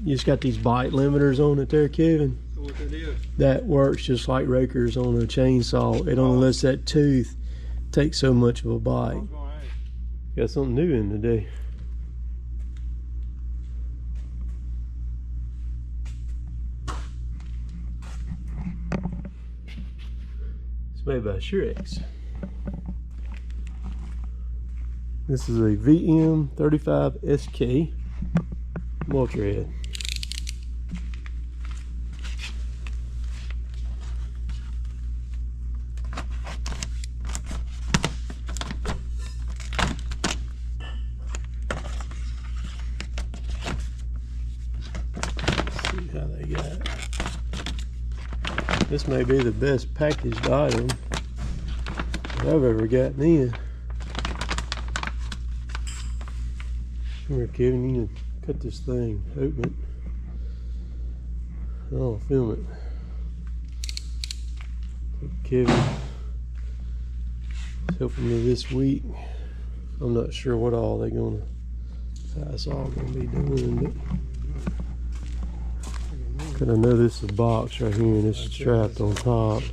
you just got these bite limiters on it there, Kevin. So what that is? That works just like rakers on a chainsaw. It only lets that tooth take so much of a bite. Got something new in today. It's made by Shearex. This is a VM-35SK Mulcher head. Let's see how they got it. This may be the best packaged item I've ever gotten in. Come here, Kevin, you need to cut this thing open. I'll film it. Kevin is helping me this week. I'm not sure what all they're gonna, how it's all gonna be doing, but I know this is a box right here and this is strapped on top.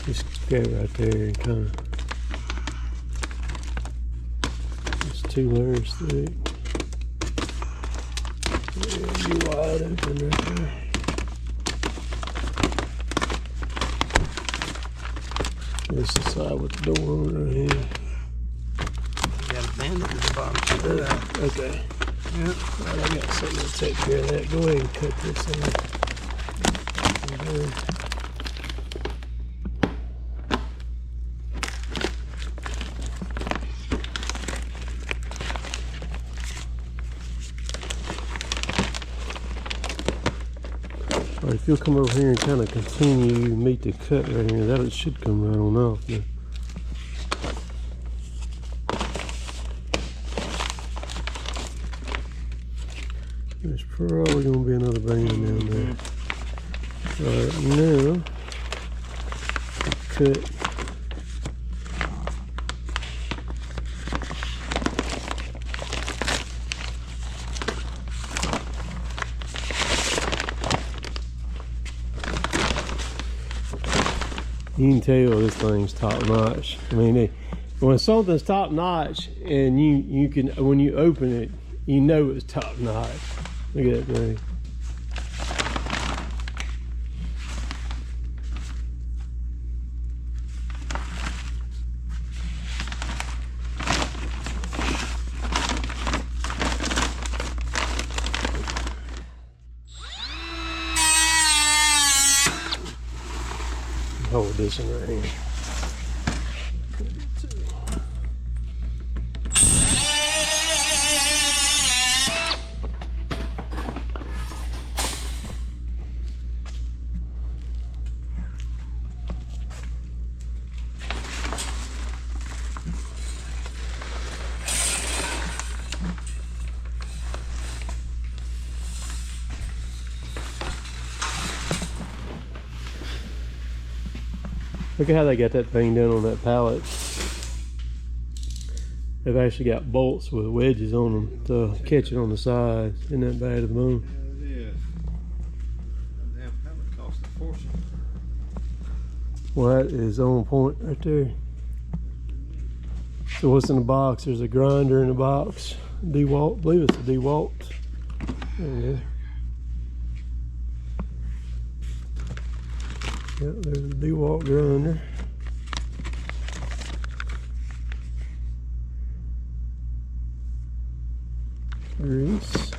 Just get right there and kind of, it's 2 layers thick. Yeah, you wide open right there. This is the side with the door on it right here. You got a bandit in the bottom. Okay. Yep. Right, I got something to take care of that. Go ahead and cut this in. All right, if you'll come over here and kind of continue to meet the cut right here, that it should come right on off. Yeah. There's probably going to be another band down there. Alright, now, cut. You can tell this thing's top notch. I mean, when something's top notch and you can, when you open it, you know it's top notch. Look at that thing. Hold this one right here. Look at how they got that thing done on that pallet. They've actually got bolts with wedges on them to catch it on the sides. Isn't that bad of the bone? Yeah, it is. That damn pallet cost a fortune. Well, that is on point right there. So what's in the box? There's a grinder in the box. DeWalt, I believe it's a DeWalt. There it is. Yep, there's a DeWalt grinder. Grease.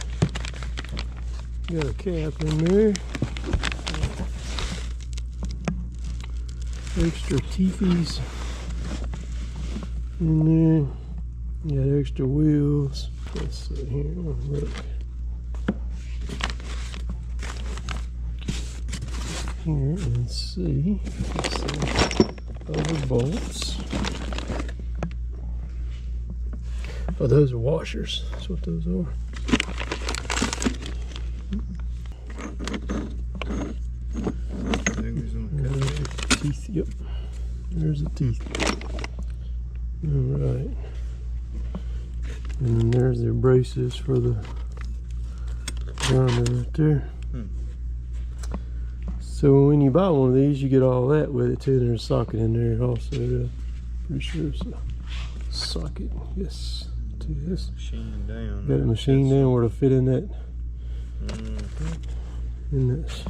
Got a cap in there. Extra teethies in there. Got extra wheels. Let's see here. Look. Here and see. Let's see. Other bolts. Oh, those are washers. That's what those are. There's the teeth. Yep. There's the teeth. All right. And then there's their braces for the grinder right there. So when you buy one of these, you get all that with it too. There's a socket in there also. Pretty sure it's a socket. Yes, to this. Machine down. Got the machine down where to fit in that. In this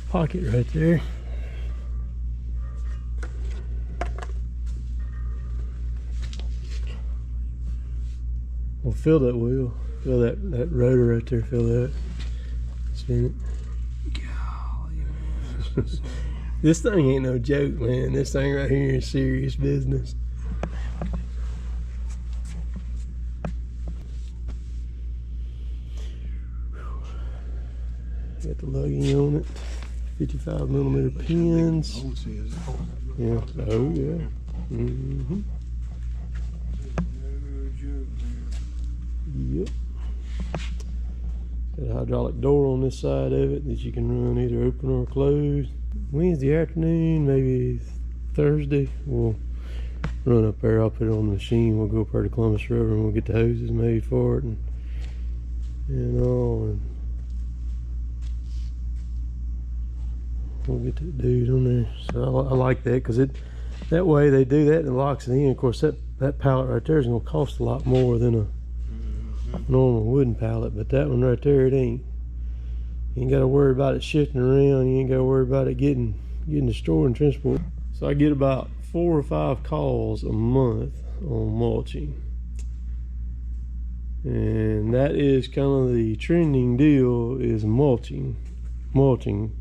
pocket right there. We'll fill that wheel. Fill that rotor right there. Fill that. Spin it. This thing ain't no joke, man. This thing right here is serious business. Got the lugging on it. 55mm pins. Yeah. Oh yeah. Yep. Got a hydraulic door on this side of it that you can run either open or closed. Wednesday afternoon, maybe Thursday, we'll run up there. I'll put it on the machine. We'll go up there to Columbus River and we'll get the hoses made for it and all. And we'll get that dude on there. So I like that because that way they do that and it locks it in. Of course, that pallet right there is going to cost a lot more than a normal wooden pallet, but that one right there, it ain't. You ain't got to worry about it shifting around. You ain't got to worry about it getting destroyed and transported. So I get about 4 or 5 calls a month on mulching, and that is kind of the trending deal. Is mulching.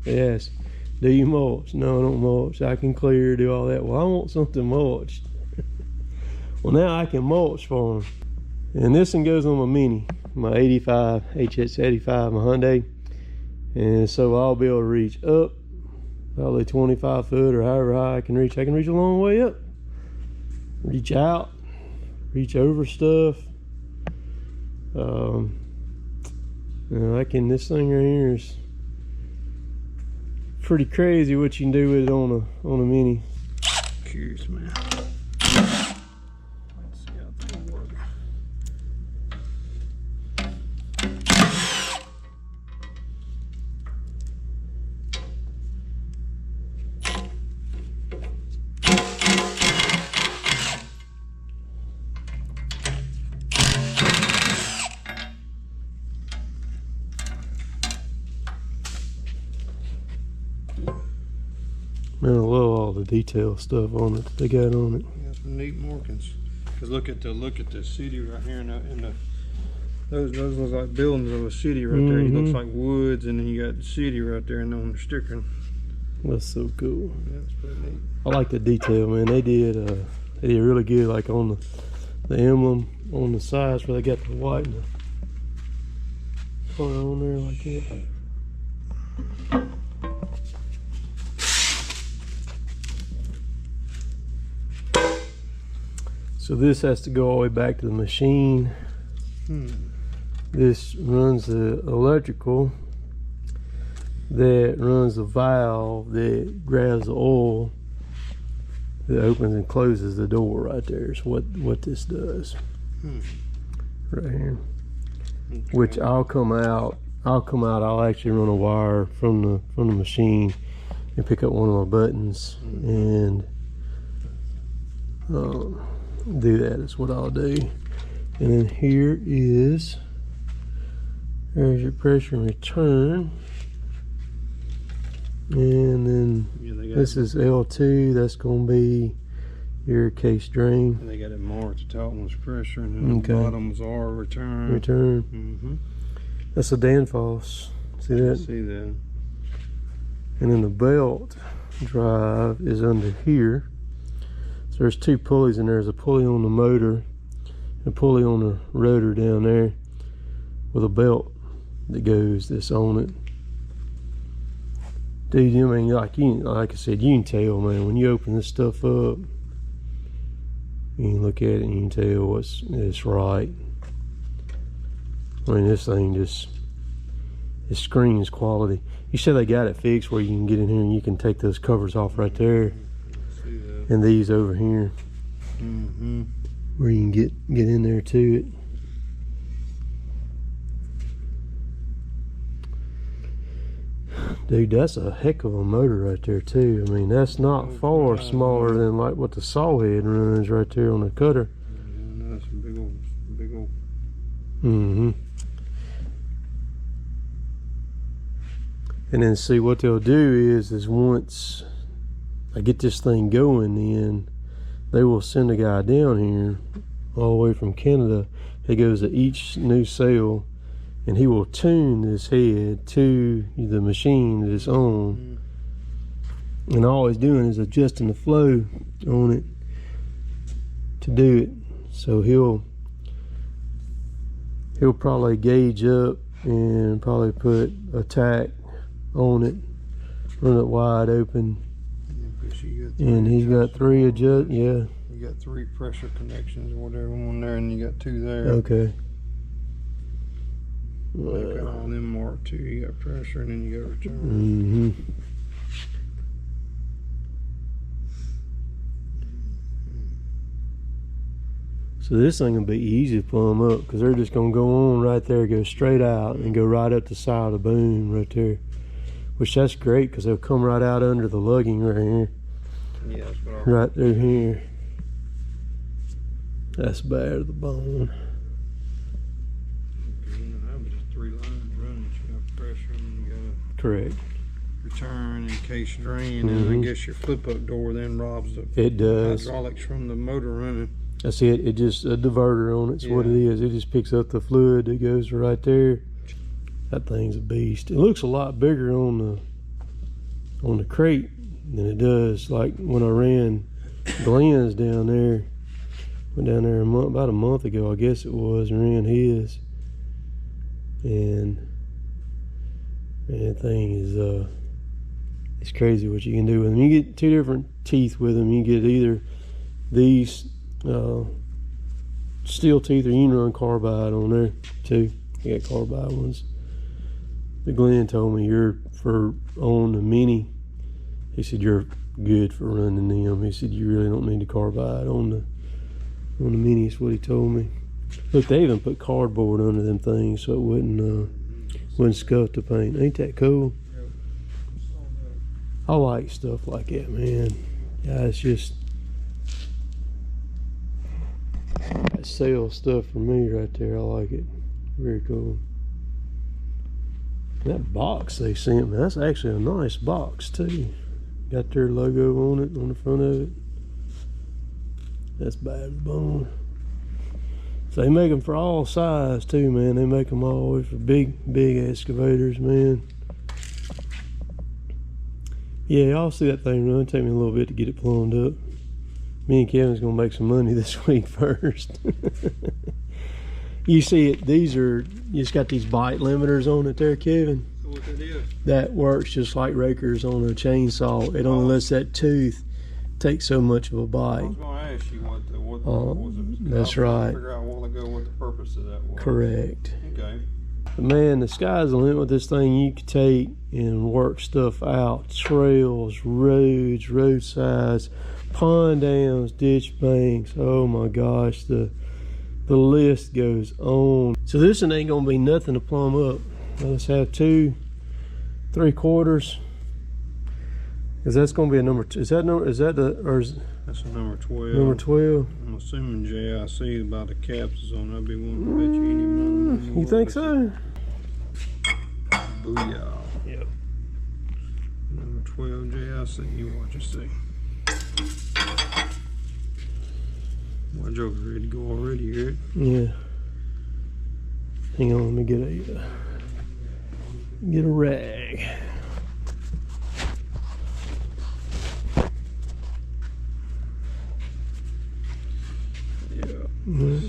They ask, do you mulch? No, I don't mulch. I can clear, do all that. Well, I want something mulched. Well, now I can mulch for them. And this one goes on my Mini, my 85, HS85, my Hyundai. And so I'll be able to reach up, probably 25 foot or however high I can reach. I can reach a long way up. Reach out, reach over stuff. This thing right here is pretty crazy what you can do with it on a Mini. Curious, man. Man, I love all the detail stuff on it that they got on it. Yeah, some neat markings. Cause look at the city right here, and those look like buildings of a city right there. It looks like woods, and then you got the city right there, and on the sticker. That's so cool. Yeah, that's pretty neat. I like the detail, man. They did really good, like on the emblem on the sides where they got the white and the color on there like that. So this has to go all the way back to the machine. This runs the electrical that runs the valve that grabs the oil that opens and closes the door right there. Is what this does right here. Okay. Which I'll actually run a wire from the machine and pick up one of my buttons and do that is what I'll do. And then there's your pressure return, and then this is L2. That's going to be your case drain. And they got it marked. The top one's pressure, and then the bottoms are return. That's a Danfoss. See that? See that. And then the belt drive is under here. So there's 2 pulleys in there. There's a pulley on the motor and a pulley on the rotor down there with a belt that goes that's on it. Dude, I mean, like I said, you can tell, man, when you open this stuff up, you can look at it and you can tell it's right. I mean, this thing it screams quality. You said they got it fixed where you can get in here and you can take those covers off right there. And these over here, where you can get in there to it. Dude, that's a heck of a motor right there too. I mean, that's not far smaller than like what the saw head runs right there on the cutter. Yeah, that's a big old. Mm-hmm. And then see what they'll do is once I get this thing going, then they will send a guy down here all the way from Canada. He goes to each new sale and he will tune this head to the machine that it's on. And all he's doing is adjusting the flow on it to do it. So he'll probably gauge up and probably put a tack on it, run it wide open. Yeah, and he's got 3 adjust. Yeah. You got 3 pressure connections or whatever on there, and you got 2 there. Okay. They got all them marked too. You got pressure and then you got return. Mm-hmm. So this thing will be easy to plumb up because they're just gonna go on right there, go straight out, and go right up the side of the boom right there. Which that's great because they'll come right out under the lugging right here. Yeah, that's what right through here. That's bare to the bone. That was just 3 lines running. You got pressure and you got Correct. return in case drain, and I guess your flip up door then robs the does. hydraulics from the motor running. That's it. It just a diverter on it's what it is. It just picks up the fluid that goes right there. That thing's a beast. It looks a lot bigger on the crate than it does like when I ran Glenn's down there. Went down there about a month ago, I guess it was, and ran his. And man, that thing is it's crazy what you can do with them. You get 2 different teeth with them. You get either these steel teeth, or you can run carbide on there too. You got carbide ones. The Glenn told me you're on the Mini. He said you're good for running them. He said you really don't need the carbide on the Mini. Is what he told me. Look, they even put cardboard under them things so it wouldn't scuff the paint. Ain't that cool? I like stuff like that, man. Yeah, it's just that sales stuff for me right there. I like it. Very cool. That box they sent me, that's actually a nice box too. Got their logo on it, on the front of it. That's bad as bone. So they make them for all size too, man. They make them all the way for big excavators, man. Yeah, y'all see that thing run. Take me a little bit to get it plumbed up. Me and Kevin's gonna make some money this week first. You see it, you just got these bite limiters on it there, Kevin. So what that is? That works just like rakers on a chainsaw. It only lets that tooth take so much of a bite. I was going to ask you what was it? That's right. Figure out a while ago what the purpose of that was. Correct. Okay. But man, the sky's the limit with this thing. You can take and work stuff out. Trails, roads, roadsides, pond dams, ditch banks. Oh my gosh, the list goes on. So this one ain't gonna be nothing to plumb up. Let's have 2 3/4. Cause that's gonna be a number 2. Is that That's a number 12. Number 12. I'm assuming JIC about the caps is on. I'd be willing to bet you any money. You think so? Booyah. Yep. Number 12 JIC. You watch and see. My joker's ready to go already here. Yeah. Hang on, let me get a rag.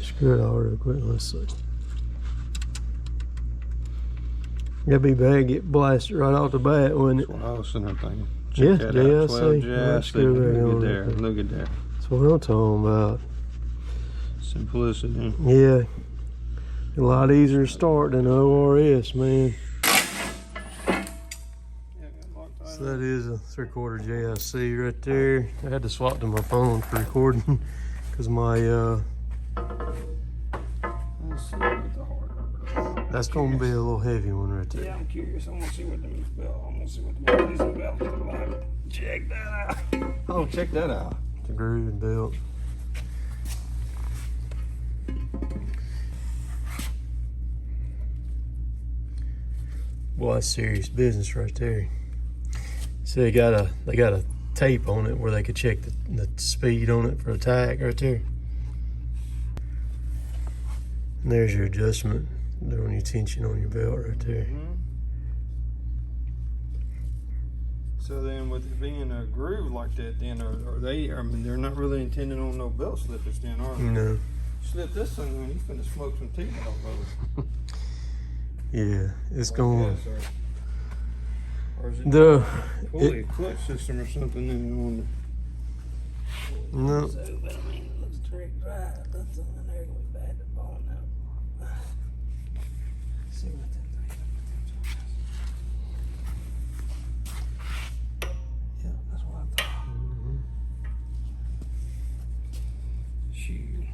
Screw it all real quick. Let's see. That'd be bad. Get blasted right off the bat, wouldn't it? That's what I was sitting there thinking. Yeah, Check that out. 12 JIC. JIC. Look at there. Look at there. That's what I'm talking about. Simplicity. Yeah. A lot easier to start than ORS, man. So that is a 3/4 JIC right there. I had to swap to my phone for recording because my Let's see what the hard number. That's gonna be a little heavy one right there. Yeah, I'm curious. I want to see what the belt. I want to see what the belt look like. Check that out. Oh, check that out. The groove and belt. Boy, that's serious business right there. So they got a tape on it where they could check the speed on it for a tag right there. And there's your adjustment, doing your tension on your belt right there. Mm-hmm. So then, with it being a groove like that, then are they? I mean, they're not really intending on no belt slippers, then, are they? No. Slip this thing, and he's gonna smoke some teeth off of it. Yeah, it's going. Or is it pulley clutch system or something in on the? No. So, but I mean, it looks direct drive. That's something in there gonna be bad to bone out. See what that thing. Yeah, that's what I thought. Mm-hmm. Shoot.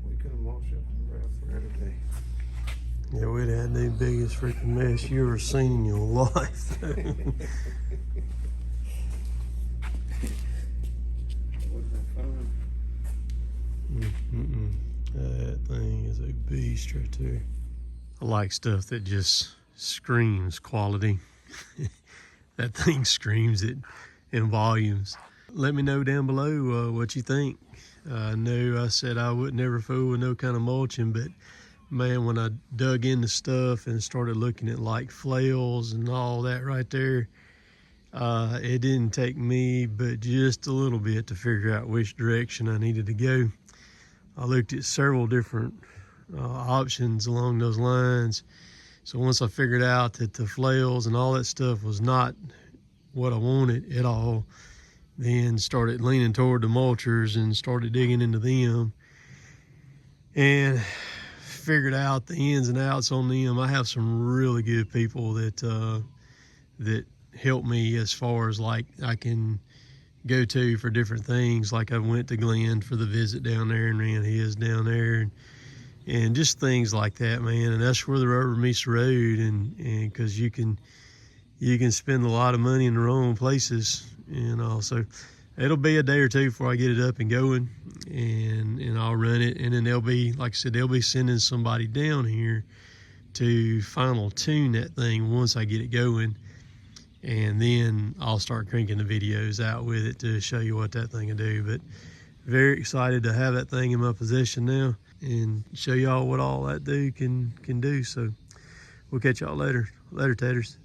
We could have mulched up and rail for today. Yeah, we'd had the biggest freaking mess you ever seen in your life. That thing is a beast right there. I like stuff that just screams quality. That thing screams it in volumes. Let me know down below what you think. I know I said I would never fool with no kind of mulching, but man, when I dug into stuff and started looking at like flails and all that right there, it didn't take me but just a little bit to figure out which direction I needed to go. I looked at several different options along those lines. So once I figured out that the flails and all that stuff was not what I wanted at all, then started leaning toward the mulchers and started digging into them and figured out the ins and outs on them. I have some really good people that help me as far as like I can go to for different things. Like I went to Glenn for the visit down there and ran his down there, and just things like that, man. And that's where the rubber meets the road, and because you can spend a lot of money in the wrong places, and also it'll be a day or two before I get it up and going, and I'll run it, and then they'll be, like I said, they'll be sending somebody down here to final tune that thing once I get it going. And then I'll start cranking the videos out with it to show you what that thing can do. But very excited to have that thing in my possession now and show y'all what all that dude can do. So we'll catch y'all later. Later, taters.